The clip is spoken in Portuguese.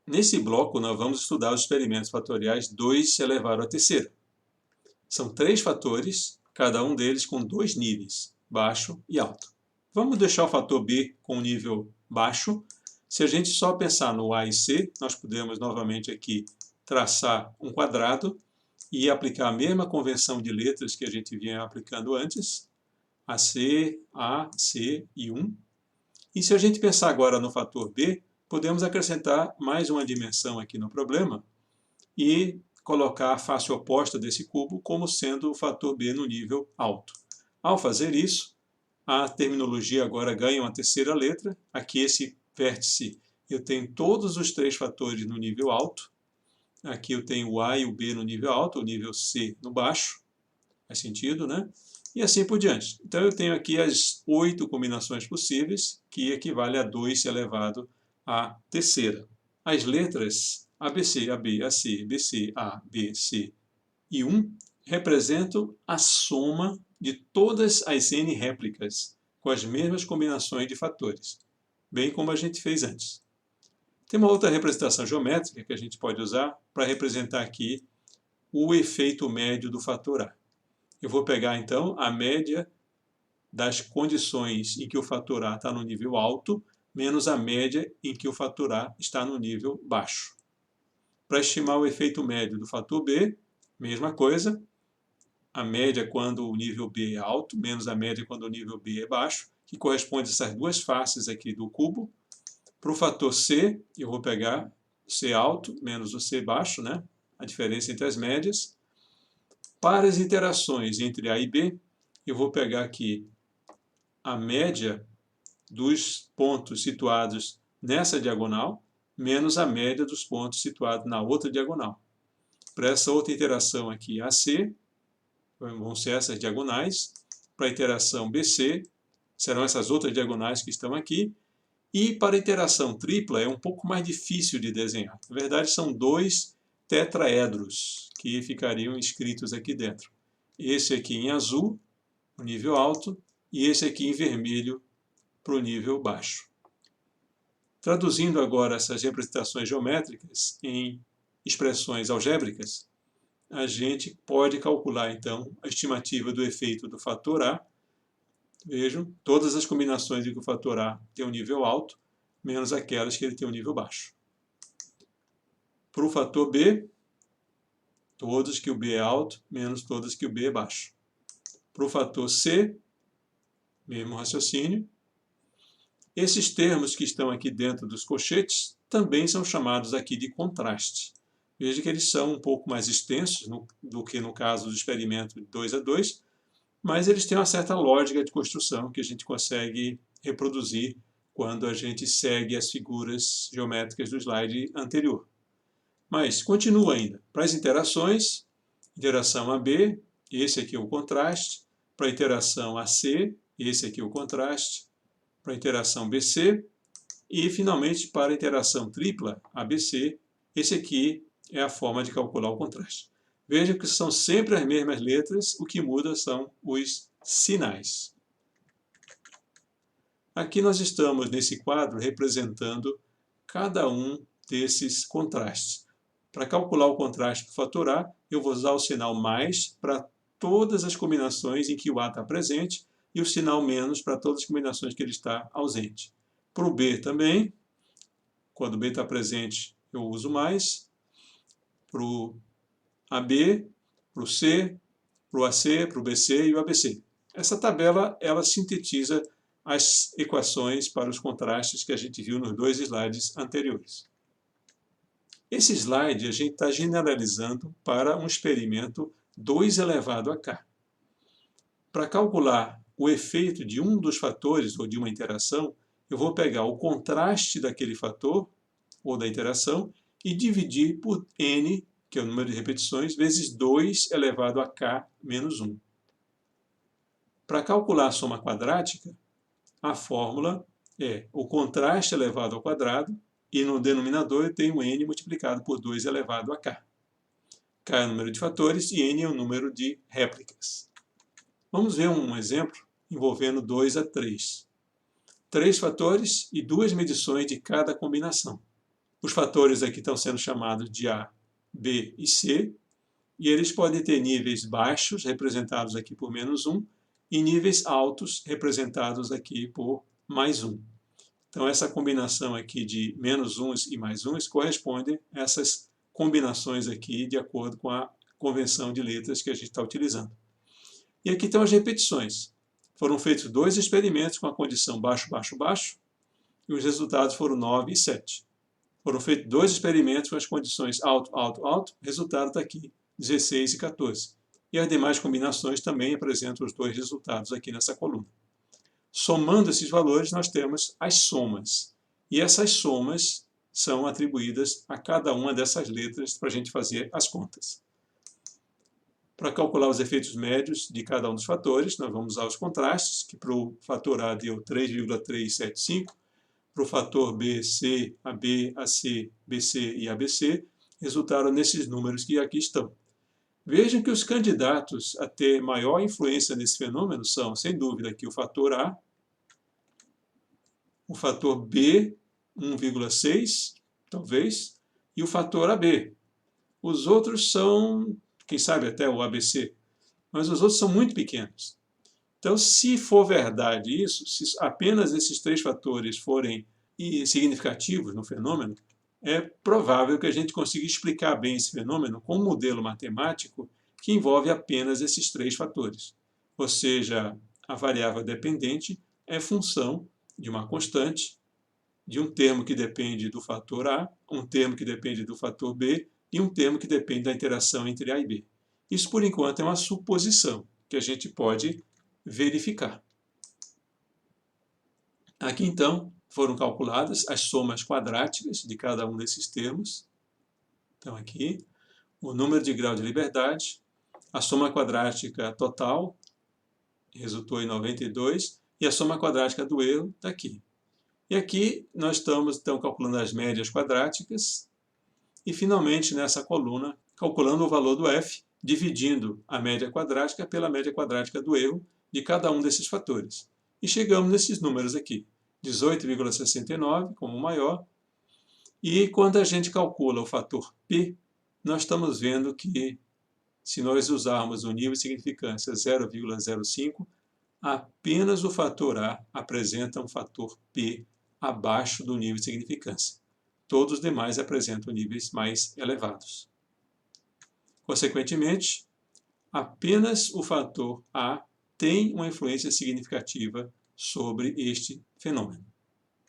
Nesse bloco, nós vamos estudar os experimentos fatoriais 2 elevado à terceira. São 3 fatores, cada um deles com 2 níveis, baixo e alto. Vamos deixar o fator B com um nível baixo. Se a gente só pensar no A e C, nós podemos novamente aqui traçar um quadrado e aplicar a mesma convenção de letras que a gente vinha aplicando antes. AC, A, C e 1. E se a gente pensar agora no fator B, podemos acrescentar mais uma dimensão aqui no problema e colocar a face oposta desse cubo como sendo o fator B no nível alto. Ao fazer isso, a terminologia agora ganha uma terceira letra. Aqui esse vértice eu tenho todos os 3 fatores no nível alto. Aqui eu tenho o A e o B no nível alto, o nível C no baixo. Faz sentido, né? E assim por diante. Então eu tenho aqui as 8 combinações possíveis, que equivale a 2 elevado à terceira. As letras ABC, AB, AC, BC, A, B, C e 1 representam a soma de todas as N réplicas, com as mesmas combinações de fatores, bem como a gente fez antes. Tem uma outra representação geométrica que a gente pode usar para representar aqui o efeito médio do fator A. Eu vou pegar, então, a média das condições em que o fator A está no nível alto, menos a média em que o fator A está no nível baixo. Para estimar o efeito médio do fator B, mesma coisa. A média quando o nível B é alto, menos a média quando o nível B é baixo, que corresponde a essas duas faces aqui do cubo. Para o fator C, eu vou pegar o C alto menos o C baixo, né? A diferença entre as médias. Para as interações entre A e B, eu vou pegar aqui a média dos pontos situados nessa diagonal, menos a média dos pontos situados na outra diagonal. Para essa outra interação aqui, AC, vão ser essas diagonais. Para a interação BC, serão essas outras diagonais que estão aqui. E para a interação tripla, é um pouco mais difícil de desenhar. Na verdade, são 2 tetraedros que ficariam escritos aqui dentro. Esse aqui em azul, o nível alto, e esse aqui em vermelho, para o nível baixo. Traduzindo agora essas representações geométricas em expressões algébricas, a gente pode calcular, então, a estimativa do efeito do fator A. Vejam, todas as combinações em que o fator A tem um nível alto, menos aquelas que ele tem um nível baixo. Para o fator B, todas que o B é alto, menos todas que o B é baixo. Para o fator C, mesmo raciocínio. Esses termos que estão aqui dentro dos colchetes também são chamados aqui de contraste. Veja que eles são um pouco mais extensos do que no caso do experimento de 2 a 2, mas eles têm uma certa lógica de construção que a gente consegue reproduzir quando a gente segue as figuras geométricas do slide anterior. Mas continua ainda. Para as interações, interação AB, esse aqui é o contraste. Para a interação AC, esse aqui é o contraste. Para a interação BC. E, finalmente, para a interação tripla, ABC, esse aqui é a forma de calcular o contraste. Veja que são sempre as mesmas letras, o que muda são os sinais. Aqui nós estamos, nesse quadro, representando cada um desses contrastes. Para calcular o contraste do fator A, eu vou usar o sinal mais para todas as combinações em que o A está presente e o sinal menos para todas as combinações que ele está ausente. Para o B também, quando o B está presente, eu uso mais. Para o AB, para o C, para o AC, para o BC e o ABC. Essa tabela ela sintetiza as equações para os contrastes que a gente viu nos 2 slides anteriores. Esse slide a gente está generalizando para um experimento 2 elevado a k. Para calcular o efeito de um dos fatores ou de uma interação, eu vou pegar o contraste daquele fator ou da interação e dividir por n, que é o número de repetições, vezes 2 elevado a k menos 1. Para calcular a soma quadrática, a fórmula é o contraste elevado ao quadrado e no denominador eu tenho n multiplicado por 2 elevado a k. K é o número de fatores e n é o número de réplicas. Vamos ver um exemplo envolvendo 2 a 3. 3 fatores e 2 medições de cada combinação. Os fatores aqui estão sendo chamados de A, B e C, e eles podem ter níveis baixos, representados aqui por -1, e níveis altos, representados aqui por +1. Então, essa combinação aqui de -1 e +1 corresponde a essas combinações aqui de acordo com a convenção de letras que a gente está utilizando. E aqui estão as repetições. Foram feitos 2 experimentos com a condição baixo, baixo, baixo, e os resultados foram 9 e 7. Foram feitos 2 experimentos com as condições alto, alto, alto, o resultado está aqui, 16 e 14. E as demais combinações também apresentam os 2 resultados aqui nessa coluna. Somando esses valores, nós temos as somas. E essas somas são atribuídas a cada uma dessas letras para a gente fazer as contas. Para calcular os efeitos médios de cada um dos fatores, nós vamos usar os contrastes, que para o fator A deu 3,375, para o fator B, C, AB, AC, BC e ABC, resultaram nesses números que aqui estão. Vejam que os candidatos a ter maior influência nesse fenômeno são, sem dúvida, aqui o fator A, o fator B, 1,6, talvez, e o fator AB. Os outros são, quem sabe até o ABC, mas os outros são muito pequenos. Então, se for verdade isso, se apenas esses 3 fatores forem significativos no fenômeno, é provável que a gente consiga explicar bem esse fenômeno com um modelo matemático que envolve apenas esses 3 fatores. Ou seja, a variável dependente é função de uma constante, de um termo que depende do fator A, um termo que depende do fator B e um termo que depende da interação entre A e B. Isso, por enquanto, é uma suposição que a gente pode verificar. Aqui, então, foram calculadas as somas quadráticas de cada um desses termos. Então, aqui, o número de grau de liberdade, a soma quadrática total, resultou em 92, e a soma quadrática do erro está aqui. E aqui nós estamos, então, calculando as médias quadráticas, e, finalmente, nessa coluna, calculando o valor do f, dividindo a média quadrática pela média quadrática do erro de cada um desses fatores. E chegamos nesses números aqui. 18,69 como o maior, e quando a gente calcula o fator P, nós estamos vendo que, se nós usarmos o nível de significância 0,05, apenas o fator A apresenta um fator P abaixo do nível de significância. Todos os demais apresentam níveis mais elevados. Consequentemente, apenas o fator A tem uma influência significativa sobre este fenômeno.